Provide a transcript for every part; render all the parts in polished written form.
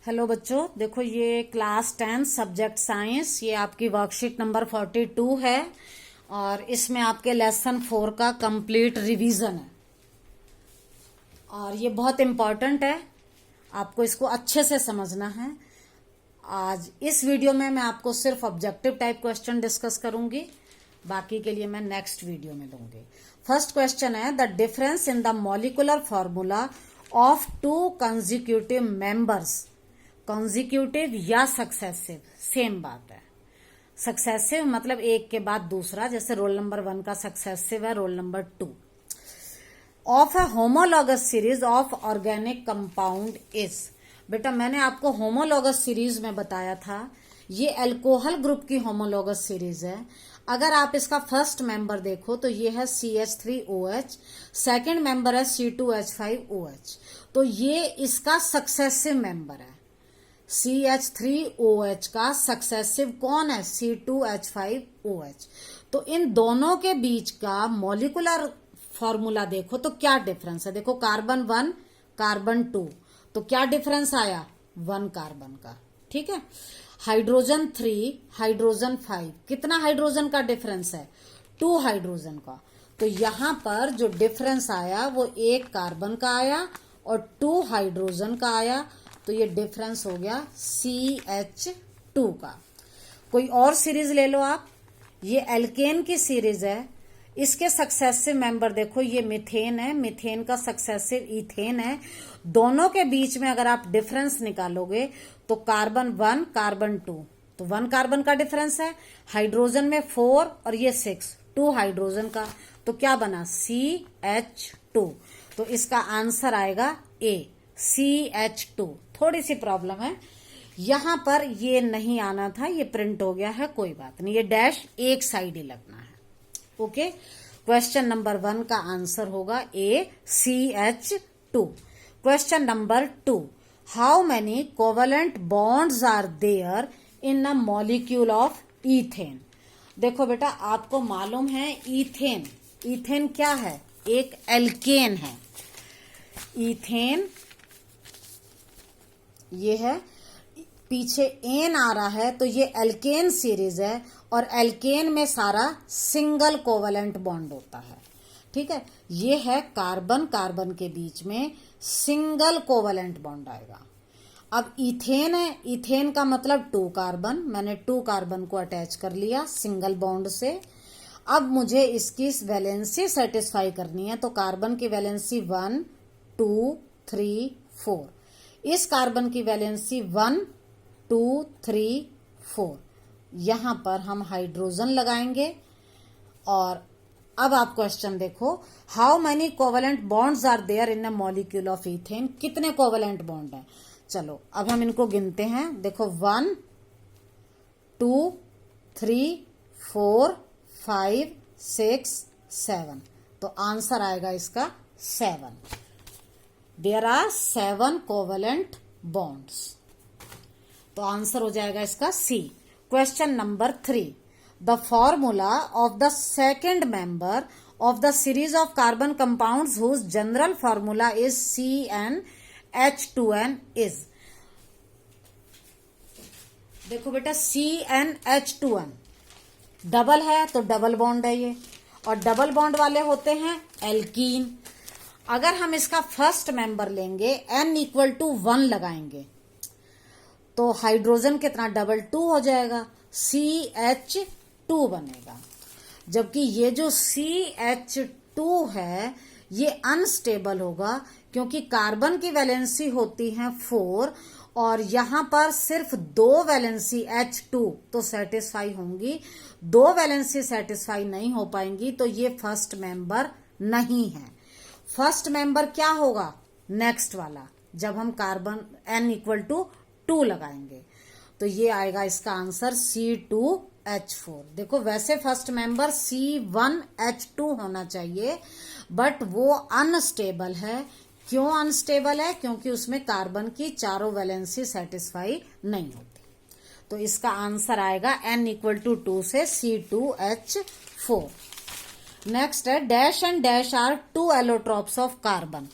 Hello बच्चों, देखो ये क्लास 10 सब्जेक्ट साइंस, ये आपकी वर्कशीट नंबर 42 है और इसमें आपके लेसन 4 का कंप्लीट रिवीजन है और ये बहुत इम्पॉर्टेंट है। आपको इसको अच्छे से समझना है। आज इस वीडियो में मैं आपको सिर्फ ऑब्जेक्टिव टाइप क्वेश्चन डिस्कस करूंगी, बाकी के लिए मैं नेक्स्ट वीडियो में दूंगी। फर्स्ट क्वेश्चन है, the difference in the molecular formula of to consecutive members. Consecutive या सक्सेसिव सेम बात है। सक्सेसिव मतलब एक के बाद दूसरा, जैसे रोल नंबर 1 का सक्सेसिव है roll number 2 of A homologous series of organic compound is. बेटा मैंने आपको होमोलॉगस सीरीज में बताया था, ये अल्कोहल ग्रुप की होमोलॉगस सीरीज है। अगर आप इसका फर्स्ट मेंबर देखो तो ये है CH3OH, सेकंड मेंबर है C2H5OH, तो ये इसका सक्सेसिव मेंबर है। CH3OH का सक्सेसिव कौन है? C2H5OH। तो इन दोनों के बीच का मॉलिक्यूलर फॉर्मूला देखो तो क्या डिफरेंस है। देखो कार्बन 1 कार्बन 2, तो क्या डिफरेंस आया? 1 कार्बन का। ठीक है। हाइड्रोजन 3 हाइड्रोजन 5, कितना हाइड्रोजन का डिफरेंस है? 2 हाइड्रोजन का। तो यहां पर जो डिफरेंस आया वो 1 कार्बन का आया और 2 हाइड्रोजन का आया, तो ये डिफरेंस हो गया CH2 का। कोई और सीरीज ले लो आप, ये एल्केन की सीरीज है। इसके सक्सेसिव मेंबर देखो, ये मीथेन है, मीथेन का सक्सेसिव इथेन है। दोनों के बीच में अगर आप डिफरेंस निकालोगे तो कार्बन 1 कार्बन 2, तो 1 कार्बन का डिफरेंस है। हाइड्रोजन में 4 और ये 6, 2 हाइड्रोजन का, तो क्या बना? CH2। तो इसका आंसर आएगा A, CH2। थोड़ी सी प्रॉब्लम है यहां पर, ये नहीं आना था, ये प्रिंट हो गया है, कोई बात नहीं, ये डैश एक साइड ही लगना है। ओके, क्वेश्चन नंबर 1 का आंसर होगा A, CH2। Question number 2, how many covalent bonds are there in a molecule of ethane. देखो बेटा, आपको मालूम है इथेन, इथेन क्या है? एक एल्केन है। इथेन ये है, पीछे एन आ रहा है, तो ये एल्केन सीरीज है और एल्केन में सारा सिंगल कोवेलेंट बॉन्ड होता है। ठीक है, ये है कार्बन कार्बन के बीच में सिंगल कोवेलेंट बॉन्ड आएगा। अब इथेन है, इथेन का मतलब 2 कार्बन, मैंने 2 कार्बन को अटैच कर लिया सिंगल बॉन्ड से। अब मुझे इसकी वैलेंसी सेटिस्फाई करनी है, तो कार्बन की वैलेंसी 1 2 3 4, इस कार्बन की वैलेंसी 1 2 3 4। यहां पर हम हाइड्रोजन लगाएंगे और अब आप क्वेश्चन देखो, how many covalent bonds are there in a molecule of ethane. कितने कोवेलेंट बॉन्ड हैं? चलो अब हम इनको गिनते हैं। देखो 1 2 3 4 5 6 7, तो आंसर आएगा इसका 7। देयर आर 7 कोवेलेंट बॉन्ड्स, तो आंसर हो जाएगा इसका C। Question number 3, the formula of the second member of the series of carbon compounds whose general formula is CnH2n is. देखो बेटा, CnH2n डबल है तो डबल बॉन्ड है ये, और डबल बॉन्ड वाले होते हैं एल्कीन। अगर हम इसका फर्स्ट मेंबर लेंगे, N = 1 लगाएंगे, तो हाइड्रोजन कितना? डबल 2 हो जाएगा, CH2 बनेगा। जबकि ये जो CH2 है ये अनस्टेबल होगा, क्योंकि कार्बन की वैलेंसी होती है 4 और यहां पर सिर्फ 2 वैलेंसी H2 तो सेटिस्फाई होंगी, 2 वैलेंसी सेटिस्फाई नहीं हो पाएंगी, तो ये फर्स्ट मेंबर नहीं है। फर्स्ट मेंबर क्या होगा? नेक्स्ट वाला, जब हम कार्बन N = 2 लगाएंगे, तो ये आएगा इसका आंसर C2H4। देखो वैसे फर्स्ट मेंबर C1H2 होना चाहिए, बट वो अनस्टेबल है। क्यों अनस्टेबल है? क्योंकि उसमें कार्बन की चारों वैलेंसी सेटिस्फाई नहीं होती। तो इसका आंसर आएगा N = 2 से C2H4। नेक्स्ट है, dash and dash are 2 allotropes of carbon.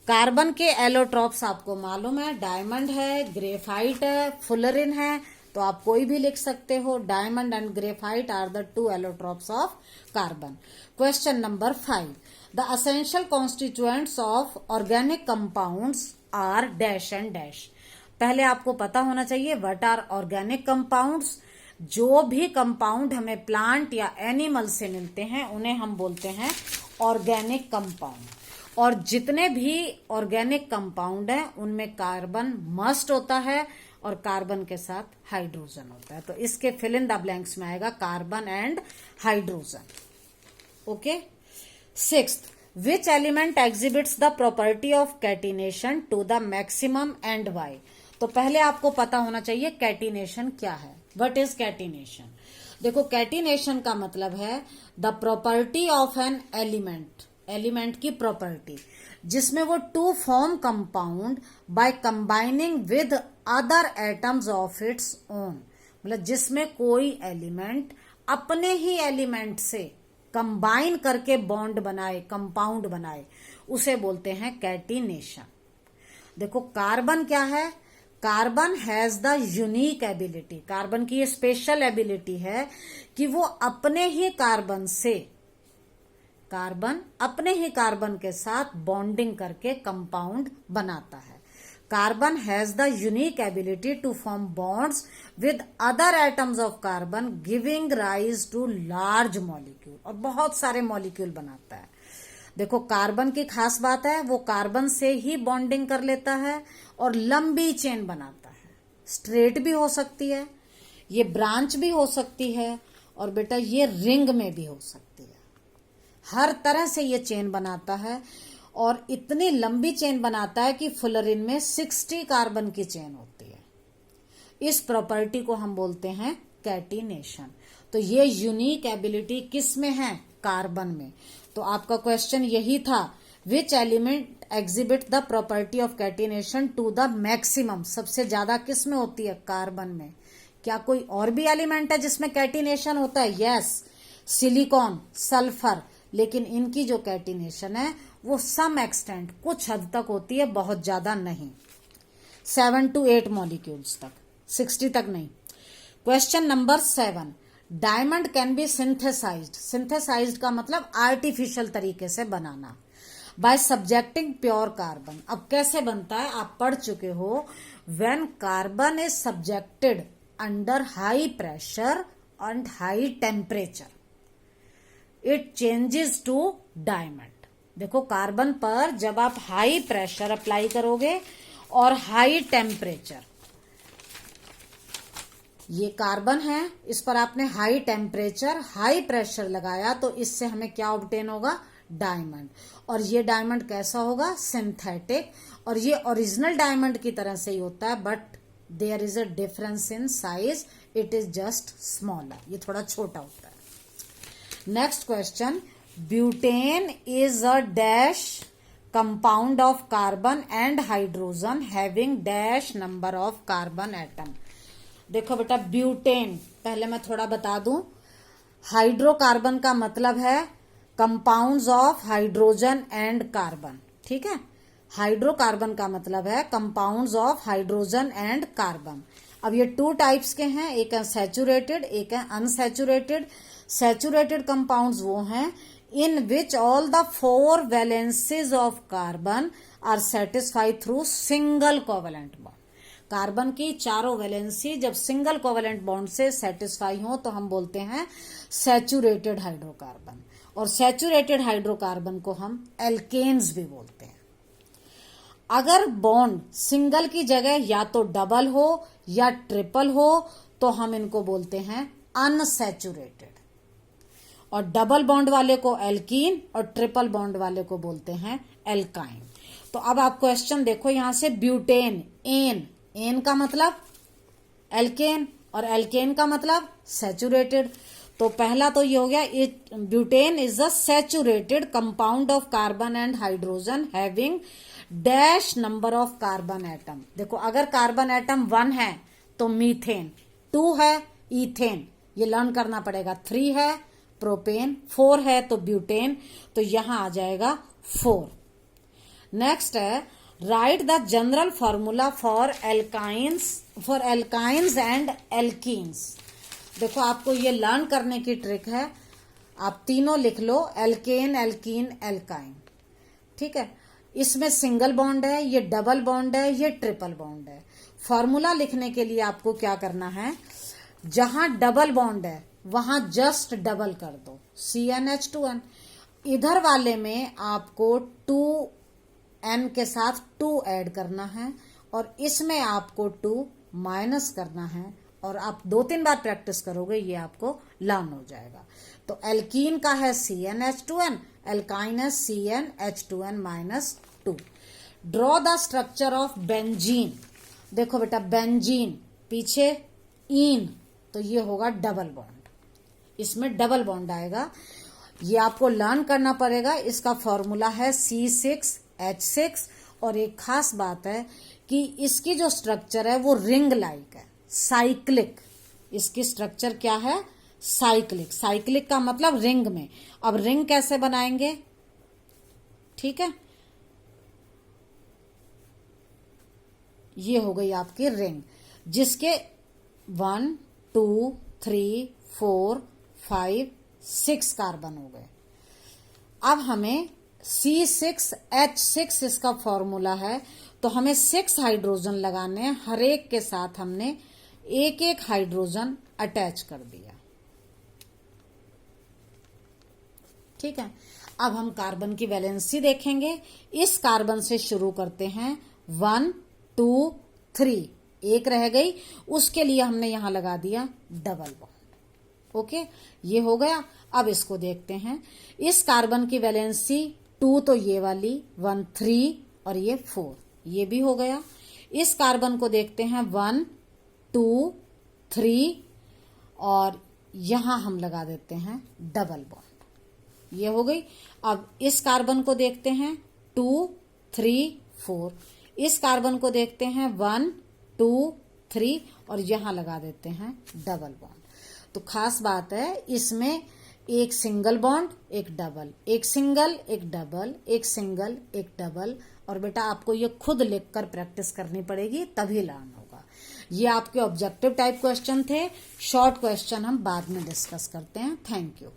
Carbon के एलोट्रॉप्स आपको मालूम है, डायमंड है, ग्रेफाइट है, फुलरिन है, तो आप कोई भी लिख सकते हो। Diamond and graphite are the 2 allotropes of carbon. Question number 5, the essential constituents of organic compounds are dash and dash. पहले आपको पता होना चाहिए व्हाट आर ऑर्गेनिक कंपाउंड्स। जो भी कंपाउंड हमें प्लांट या एनिमल से मिलते हैं उन्हें हम बोलते हैं ऑर्गेनिक कंपाउंड। और जितने भी ऑर्गेनिक कंपाउंड हैं उनमें कार्बन मस्ट होता है और कार्बन के साथ हाइड्रोजन होता है। तो इसके फिल इन द ब्लैंक्स में आएगा carbon and hydrogen. Okay. 6th, which element exhibits the property of catenation to the maximum and why. तो पहले आपको पता होना चाहिए कैटिनेशन क्या है। What is catenation? देखो, कैटिनेशन का मतलब है the property of an element, element की प्रॉपर्टी जिसमें वो to form compound by combining with other atoms of its own. मतलब जिसमें कोई एलिमेंट अपने ही एलिमेंट से कंबाइन करके बॉन्ड बनाए, कंपाउंड बनाए, उसे बोलते हैं कैटिनेशन। देखो, कार्बन क्या है? Carbon has the unique ability, carbon की ये स्पेशल एबिलिटी है कि वो अपने ही कार्बन से, कार्बन अपने ही कार्बन के साथ बॉन्डिंग करके कंपाउंड बनाता है। Carbon has the unique ability to form bonds with other atoms of carbon giving rise to large molecule, और बहुत सारे मॉलिक्यूल बनाता है। देखो, कार्बन की खास बात है वो कार्बन से ही बॉन्डिंग कर लेता है और लंबी चेन बनाता है। स्ट्रेट भी हो सकती है, ये ब्रांच भी हो सकती है, और बेटा ये रिंग में भी हो सकती है। हर तरह से ये चेन बनाता है, और इतनी लंबी चेन बनाता है कि फुलरिन में 60 कार्बन की चेन होती है। इस प्रॉपर्टी को हम बोलते हैं कैटिनेशन। तो ये यूनिक एबिलिटी किस में है? कार्बन में। तो आपका क्वेश्चन यही था, which element exhibit the property of catenation to the maximum. सबसे ज्यादा किस में होती है? कार्बन में। क्या कोई और भी एलिमेंट है जिसमें कैटिनेशन होता है? यस, सिलिकॉन, सल्फर, लेकिन इनकी जो कैटिनेशन है वो सम एक्सटेंट, कुछ हद तक होती है, बहुत ज्यादा नहीं। 7 to 8 मॉलिक्यूल्स तक, 60 तक नहीं। Question number 7, diamond can be synthesised. Synthesised का मतलब आर्टिफिशियल तरीके से बनाना, बाय सब्जेक्टिंग प्योर कार्बन। अब कैसे बनता है आप पढ़ चुके हो। When carbon is subjected under high pressure and high temperature it changes to diamond. देखो, कार्बन पर जब आप हाई प्रेशर अप्लाई करोगे और हाई टेम्परेचर, ये कार्बन है, इस पर आपने हाई टेम्परेचर, हाई प्रेशर लगाया, तो इससे हमें क्या ऑब्टेन होगा? डायमंड। और ये डायमंड कैसा होगा? सिंथेटिक। और ये ओरिजिनल डायमंड की तरह से ही होता है, but there is a difference in size, it is just smaller, ये थोड़ा छोटा होता है। Next question, butane is a dash compound of carbon and hydrogen having dash number of carbon atom. देखो बेटा, ब्यूटेन पहले मैं थोड़ा बता दूं। हाइड्रोकार्बन का मतलब है compounds of hydrogen and carbon, ठीक है। हाइड्रोकार्बन का मतलब है compounds of hydrogen and carbon. अब ये 2 टाइप्स के हैं, एक है सैचुरेटेड, एक है अनसैचुरेटेड। सैचुरेटेड कंपाउंड्स वो हैं in which all the 4 valencies of carbon are satisfied through single covalent bond। Carbon की चारों वैलेंसी जब सिंगल कोवेलेंट बॉन्ड से सेटिस्फाई हो तो हम बोलते हैं सैचुरेटेड हाइड्रोकार्बन। और सैचुरेटेड हाइड्रोकार्बन को हम एल्केन्स भी बोलते हैं। अगर बॉन्ड सिंगल की जगह या तो डबल हो या ट्रिपल हो तो हम इनको बोलते हैं अनसैचुरेटेड। और डबल बॉन्ड वाले को एल्कीन और ट्रिपल बॉन्ड वाले को बोलते हैं एल्काइन। तो अब आप क्वेश्चन देखो, यहां से ब्यूटेन, एन का मतलब एल्केन और एल्केन का मतलब सैचुरेटेड। तो पहला तो ये हो गया, butane is a saturated compound of carbon and hydrogen having dash number of carbon atom. देखो, अगर कार्बन एटम 1 है तो मीथेन, 2 है इथेन, ये लर्न करना पड़ेगा, 3 है प्रोपेन, 4 है तो ब्यूटेन, तो यहां आ जाएगा 4। नेक्स्ट है right the general formula for alkynes and alkenes. देखो आपको ये लर्न करने की ट्रिक है, आप तीनों लिख लो, एल्केन, एल्कीन, एल्काइन। ठीक है, इसमें सिंगल बॉन्ड है, ये डबल बॉन्ड है, ये ट्रिपल बॉन्ड है। फॉर्मूला लिखने के लिए आपको क्या करना है, जहां डबल बॉन्ड है वहां जस्ट डबल कर दो, CnH2n। इधर वाले में आपको 2n के साथ 2 ऐड करना है और इसमें आपको 2 माइनस करना है, और आप 2-3 बार प्रैक्टिस करोगे ये आपको लर्न हो जाएगा। तो एल्कीन का है CnH2n, एल्काइन है CnH2n-2। Draw the structure of benzene. देखो बेटा बेंजीन पीछे इन, तो ये होगा डबल बॉन्ड, इसमें डबल बॉन्ड आएगा, ये आपको लर्न करना पड़ेगा। इसका फॉर्मूला है C6H6। और एक खास बात है कि इसकी जो स्ट्रक्चर है वो रिंग लाइक है, साइक्लिक। इसकी स्ट्रक्चर क्या है, साइक्लिक। साइक्लिक का मतलब रिंग में। अब रिंग कैसे बनाएंगे, ठीक है, ये हो गई आपकी रिंग, जिसके 1 2 3 4 5 6 कार्बन हो गए। अब हमें C6H6 इसका फॉर्मूला है, तो हमें 6 हाइड्रोजन लगाने हैं, हर एक के साथ हमने एक एक हाइड्रोजन अटैच कर दिया। ठीक है, अब हम कार्बन की वैलेंसी देखेंगे। इस कार्बन से शुरू करते हैं, 1 2 3, एक रह गई, उसके लिए हमने यहां लगा दिया डबल बॉन्ड। ओके, ये हो गया। अब इसको देखते हैं, इस कार्बन की वैलेंसी 2, तो ये वाली 1 3 और ये 4, ये भी हो गया। इस कार्बन को देखते हैं 1 2 3 और यहां हम लगा देते हैं डबल बॉन्ड, ये हो गई। अब इस कार्बन को देखते हैं 2 3 4, इस कार्बन को देखते हैं 1 2 3 और यहां लगा देते हैं डबल बॉन्ड। तो खास बात है, इसमें एक सिंगल बॉन्ड, एक डबल, एक सिंगल, एक डबल, एक सिंगल, एक डबल। और बेटा आपको ये खुद लिखकर प्रैक्टिस करनी पड़ेगी, तभी लर्न होगा। ये आपके ऑब्जेक्टिव टाइप क्वेश्चन थे, शॉर्ट क्वेश्चन हम बाद में डिस्कस करते हैं। Thank you.